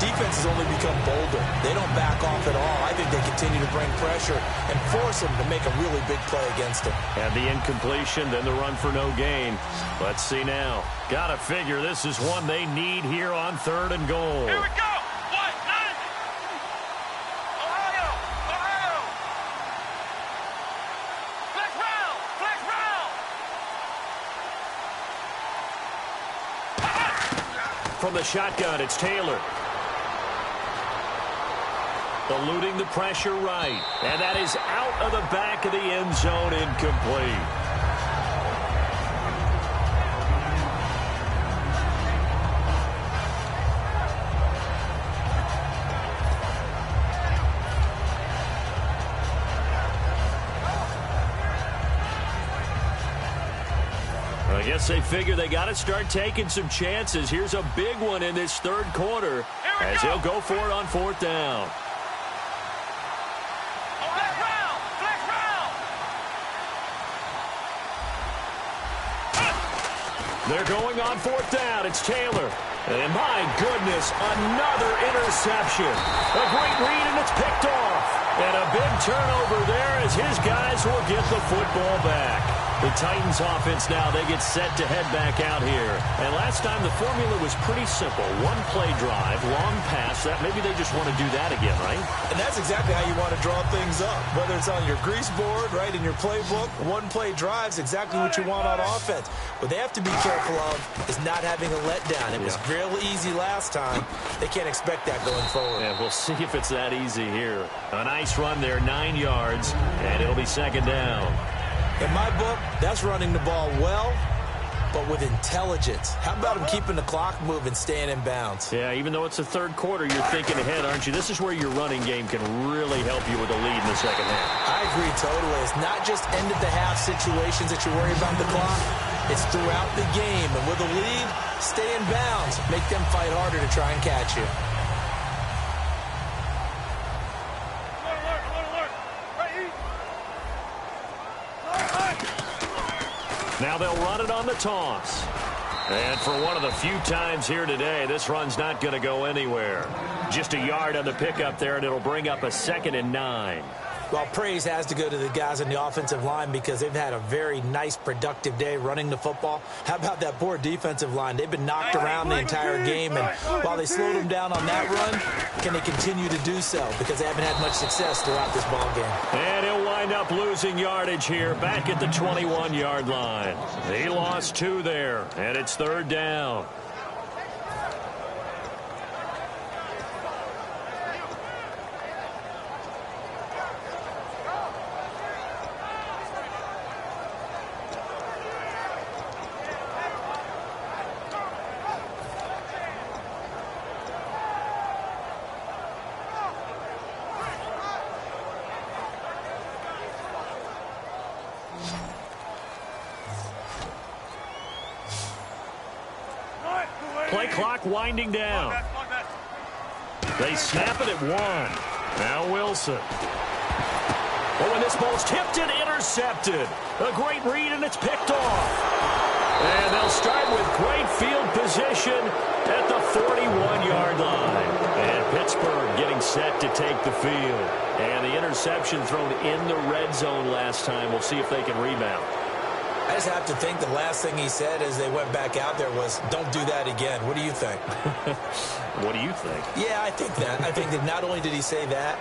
defense has only become bolder. They don't back off at all. I think they continue to bring pressure and force him to make a really big play against him. And the incompletion, then the run for no gain. Let's see now. Got to figure this is one they need here on 3rd and goal. Here we go. Ohio. Flex round. From the shotgun, it's Taylor. Eluding the pressure right. And that is out of the back of the end zone, incomplete. I guess they figure they got to start taking some chances. Here's a big one in this 3rd quarter as he'll go for it on 4th down. Flex round. They're going on 4th down. It's Taylor. And my goodness, another interception. A great read, and it's picked off. And a big turnover there as his guys will get the football back. The Titans offense now, they get set to head back out here. And last time the formula was pretty simple. 1-play drive, long pass. That maybe they just want to do that again, right? And that's exactly how you want to draw things up. Whether it's on your grease board, right, in your playbook, 1-play drive's exactly what you want on offense. What they have to be careful of is not having a letdown. It was real easy last time. They can't expect that going forward. Yeah, we'll see if it's that easy here. A nice run there, 9 yards, and it'll be 2nd down. In my book, that's running the ball well, but with intelligence. How about him keeping the clock moving, staying in bounds? Yeah, even though it's the 3rd quarter, you're thinking ahead, aren't you? This is where your running game can really help you with a lead in the 2nd half. I agree totally. It's not just end-of-the-half situations that you worry about the clock. It's throughout the game. And with a lead, stay in bounds. Make them fight harder to try and catch you. Now they'll run it on the toss. And for one of the few times here today, this run's not going to go anywhere. Just a yard on the pickup there, and it'll bring up a 2nd and 9. Well, praise has to go to the guys on the offensive line because they've had a very nice, productive day running the football. How about that poor defensive line? They've been knocked around the entire game, and while they slowed them down on that run, can they continue to do so? Because they haven't had much success throughout this ball game. And he'll wind up losing yardage here back at the 21-yard line. He lost 2 there, and it's 3rd down. Play clock winding down. They snap it at 1. Now Wilson. Oh, and this ball's tipped and intercepted. A great read, and it's picked off. And they'll start with great field position at the 41-yard line. And Pittsburgh getting set to take the field. And the interception thrown in the red zone last time. We'll see if they can rebound. I just have to think the last thing he said as they went back out there was, don't do that again. What do you think? What do you think? Yeah, I think that. I think that not only did he say that,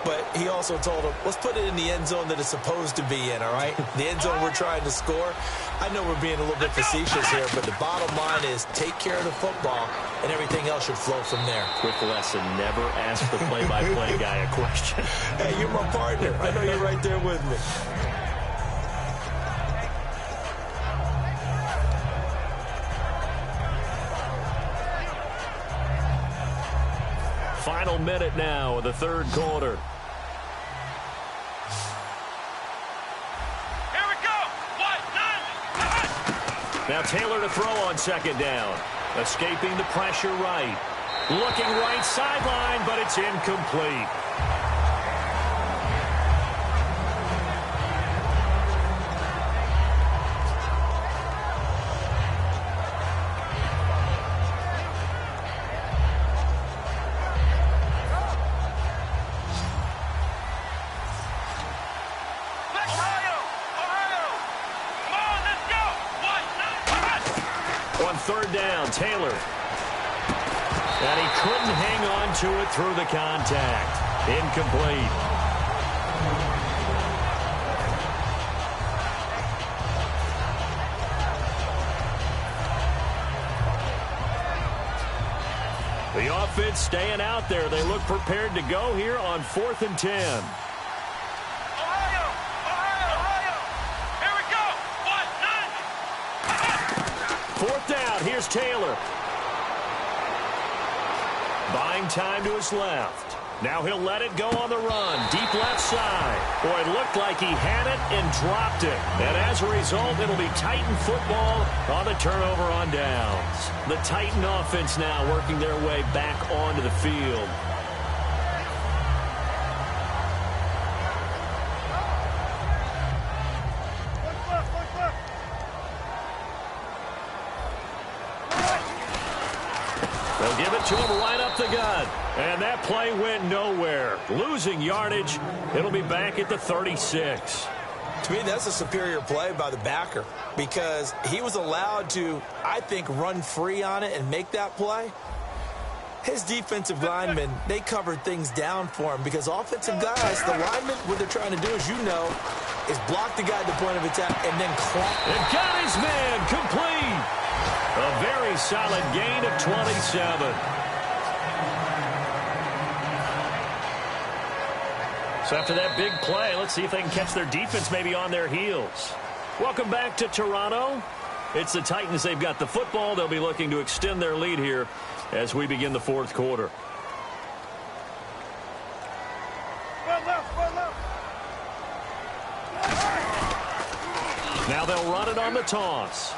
but he also told him, let's put it in the end zone that it's supposed to be in, all right? The end zone we're trying to score. I know we're being a little bit facetious here, but the bottom line is take care of the football, and everything else should flow from there. Quick lesson, never ask the play-by-play guy a question. Hey, you're my partner. I know you're right there with me. Final minute now of the third quarter. Here we go. What? None. Now Taylor to throw on second down. Escaping the pressure right. Looking right sideline, but it's incomplete. Third down, Taylor. And he couldn't hang on to it through the contact. Incomplete. The offense staying out there. They look prepared to go here on 4th and 10. Fourth down, here's Taylor. Buying time to his left. Now he'll let it go on the run. Deep left side. Boy, it looked like he had it and dropped it. And as a result, it'll be Titan football on the turnover on downs. The Titan offense now working their way back onto the field. They'll give it to him right up the gut. And that play went nowhere. Losing yardage. It'll be back at the 36. To me, that's a superior play by the backer because he was allowed to, I think, run free on it and make that play. His defensive linemen, they covered things down for him because offensive guys, the linemen, what they're trying to do, as you know, is block the guy at the point of attack and then clock. And got his man complete. A very solid gain of 27. So after that big play, let's see if they can catch their defense maybe on their heels. Welcome back to Toronto. It's the Titans. They've got the football. They'll be looking to extend their lead here as we begin the fourth quarter. Now they'll run it on the toss.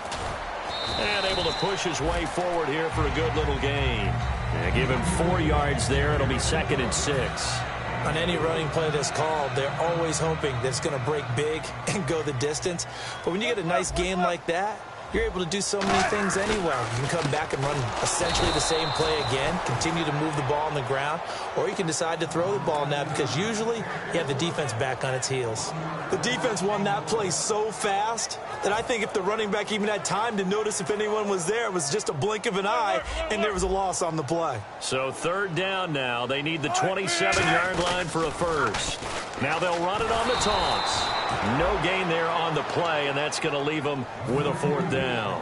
And able to push his way forward here for a good little gain. And give him 4 yards there. It'll be 2nd and 6. On any running play that's called, they're always hoping that it's going to break big and go the distance. But when you get a nice game like that, you're able to do so many things anyway. You can come back and run essentially the same play again, continue to move the ball on the ground, or you can decide to throw the ball now because usually you have the defense back on its heels. The defense won that play so fast that I think if the running back even had time to notice if anyone was there, it was just a blink of an eye, and there was a loss on the play. So 3rd down now. They need the 27-yard line for a first. Now they'll run it on the toss. No gain there on the play, and that's going to leave them with a 4th down.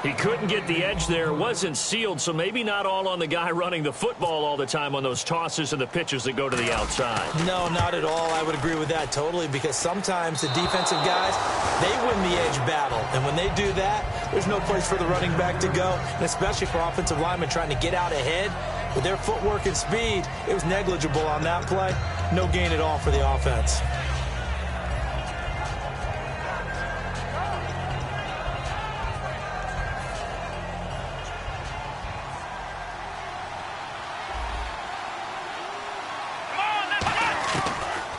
He couldn't get the edge there, wasn't sealed, so maybe not all on the guy running the football all the time on those tosses and the pitches that go to the outside. No, not at all. I would agree with that totally because sometimes the defensive guys, they win the edge battle. And when they do that, there's no place for the running back to go, and especially for offensive linemen trying to get out ahead. With their footwork and speed, it was negligible on that play. No gain at all for the offense.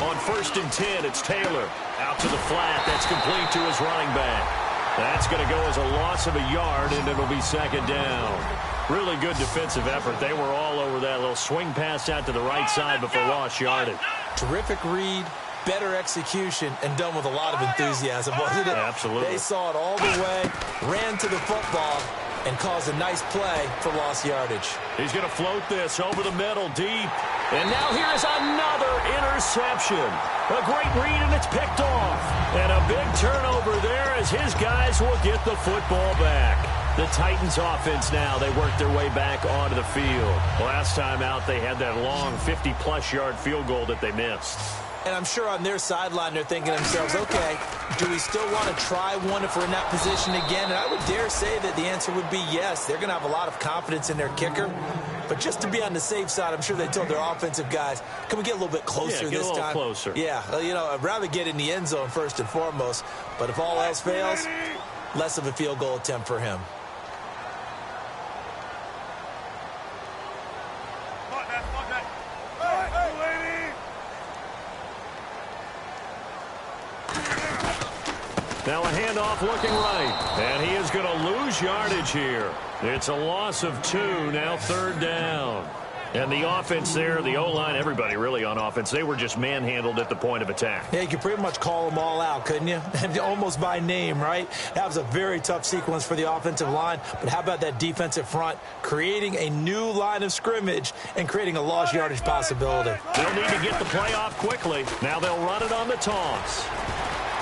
On 1st and 10, it's Taylor. Out to the flat. That's complete to his running back. That's going to go as a loss of a yard, and it'll be 2nd down. Really good defensive effort. They were all over that little swing pass out to the right side before lost yardage. Terrific read, better execution and done with a lot of enthusiasm, wasn't it? Absolutely. They saw it all the way, ran to the football, and caused a nice play for lost yardage. He's going to float this over the middle deep. And now here is another interception. A great read, and it's picked off. And a big turnover there as his guys will get the football back. The Titans offense now, they work their way back onto the field. Last time out, they had that long 50-plus yard field goal that they missed. And I'm sure on their sideline they're thinking to themselves, okay, do we still want to try one if we're in that position again? And I would dare say that the answer would be yes. They're going to have a lot of confidence in their kicker. But just to be on the safe side, I'm sure they told their offensive guys, can we get a little bit closer this time? Get a little closer. Yeah, you know, I'd rather get in the end zone first and foremost. But if all else fails, less of a field goal attempt for him. Now a handoff looking right, and he is going to lose yardage here. It's a loss of 2, now 3rd down. And the offense there, the O-line, everybody really on offense, they were just manhandled at the point of attack. Yeah, you could pretty much call them all out, couldn't you? Almost by name, right? That was a very tough sequence for the offensive line. But how about that defensive front creating a new line of scrimmage and creating a lost yardage possibility? They'll need to get the play off quickly. Now they'll run it on the toss.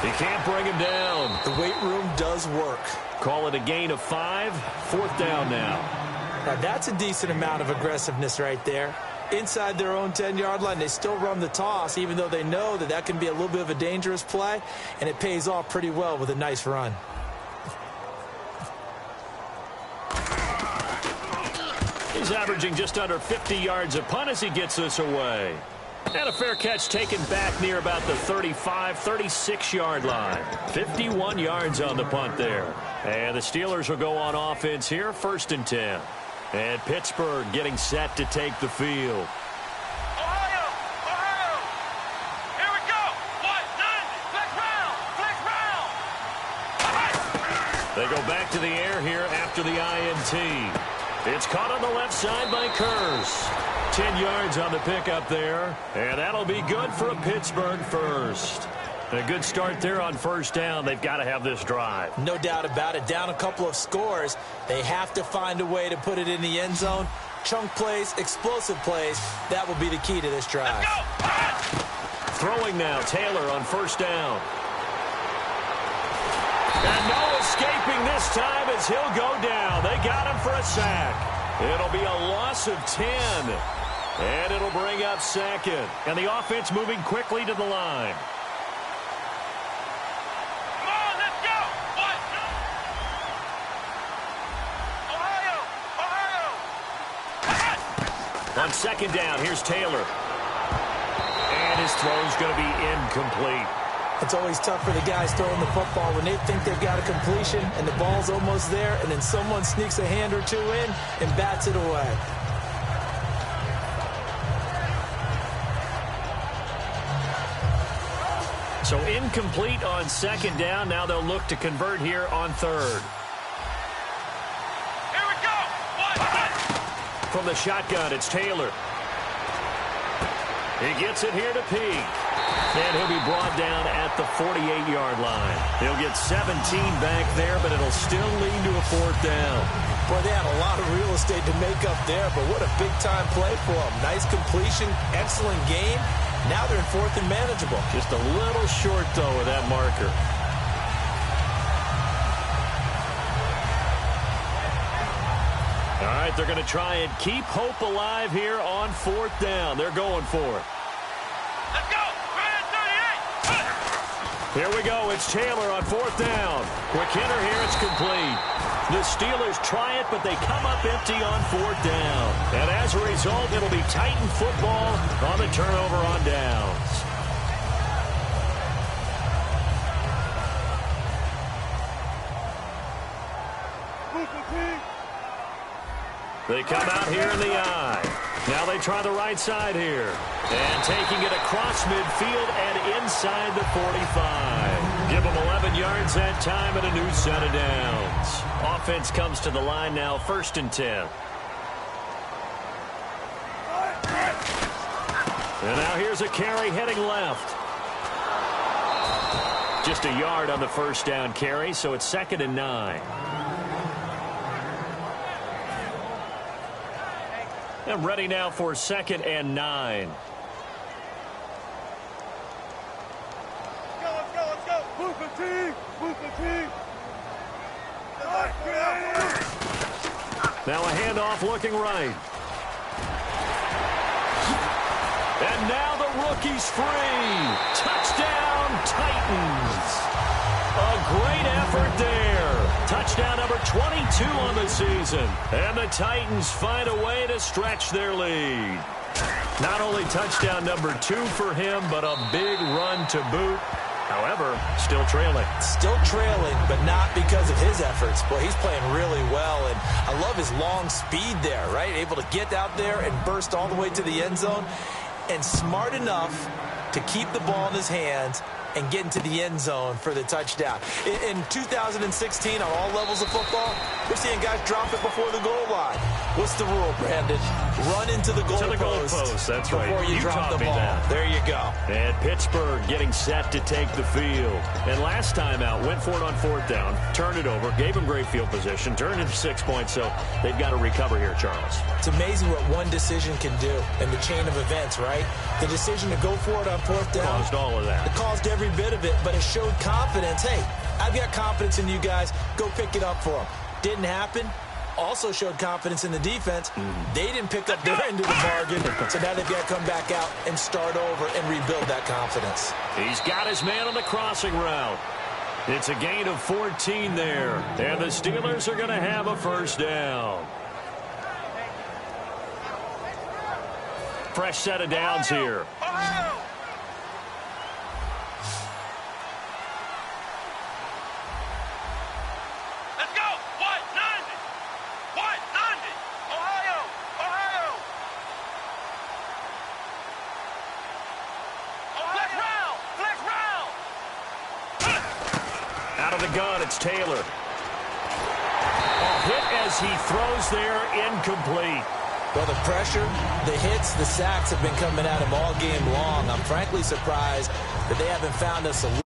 He can't bring him down. The weight room does work. Call it a gain of 5, 4th down now. Now that's a decent amount of aggressiveness right there. Inside their own 10-yard line, they still run the toss, even though they know that that can be a little bit of a dangerous play, and it pays off pretty well with a nice run. He's averaging just under 50 yards a punt as he gets this away. And a fair catch taken back near about the 35, 36-yard line. 51 yards on the punt there. And the Steelers will go on offense here, 1st and 10. And Pittsburgh getting set to take the field. Ohio! Ohio! Here we go! What? 90! Flex round! They go back to the air here after the INT. It's caught on the left side by Kurz. 10 yards on the pickup there. And that'll be good for a Pittsburgh first. A good start there on 1st down. They've got to have this drive. No doubt about it. Down a couple of scores. They have to find a way to put it in the end zone. Chunk plays, explosive plays. That will be the key to this drive. Throwing now, Taylor on 1st down. And no escaping this time as he'll go down. They got him for a sack. It'll be a loss of 10. And it'll bring up 2nd. And the offense moving quickly to the line. Come on, let's go! What? Ohio! Ohio! On 2nd down, here's Taylor. And his throw's going to be incomplete. It's always tough for the guys throwing the football when they think they've got a completion and the ball's almost there, and then someone sneaks a hand or two in and bats it away. So incomplete on 2nd down. Now they'll look to convert here on 3rd. Here we go! What? From the shotgun, it's Taylor. He gets it here to Peak. And he'll be brought down at the 48-yard line. He'll get 17 back there, but it'll still lead to a 4th down. Boy, they had a lot of real estate to make up there, but what a big-time play for them. Nice completion, excellent game. Now they're in 4th and manageable. Just a little short, though, of that marker. All right, they're going to try and keep hope alive here on 4th down. They're going for it. Let's go! Here we go. It's Taylor on 4th down. Quick hitter here. It's complete. The Steelers try it, but they come up empty on 4th down. And as a result, it'll be Titan football on the turnover on downs. They come out here in the eye. Now they try the right side here. And taking it across midfield and inside the 45. Give them 11 yards that time and a new set of downs. Offense comes to the line now, 1st and 10. And now here's a carry heading left. Just a yard on the first down carry, so it's 2nd and 9. And ready now for 2nd and 9. Let's go. Move the team. Now a handoff looking right. And now the rookie's free. Touchdown, Titans. A great effort there. Touchdown number 22 on the season. And the Titans find a way to stretch their lead. Not only touchdown number 2 for him, but a big run to boot. However, still trailing. Still trailing, but not because of his efforts. Boy, he's playing really well, and I love his long speed there, right? Able to get out there and burst all the way to the end zone, and smart enough to keep the ball in his hands and get into the end zone for the touchdown. In 2016, on all levels of football, we're seeing guys drop it before the goal line. What's the rule, Brandon? Run into the goalpost. That's before right. you drop the ball. That. There you go. And Pittsburgh getting set to take the field. And last time out, went for it on 4th down, turned it over, gave them great field position, turned it 6 points, so they've got to recover here, Charles. It's amazing what one decision can do in the chain of events, right? The decision to go for it on 4th down. Caused all of that. It caused every bit of it, but it showed confidence. Hey, I've got confidence in you guys. Go pick it up for them. Didn't happen. Also showed confidence in the defense. They didn't pick up their end of the bargain, so now they've got to come back out and start over and rebuild that confidence. He's got his man on the crossing route. It's a gain of 14 there, and the Steelers are going to have a first down. Fresh set of downs here. Gun, it's Taylor. Hit as he throws there, incomplete. Well, the pressure, the hits, the sacks have been coming at him all game long. I'm frankly surprised that they haven't found a solution.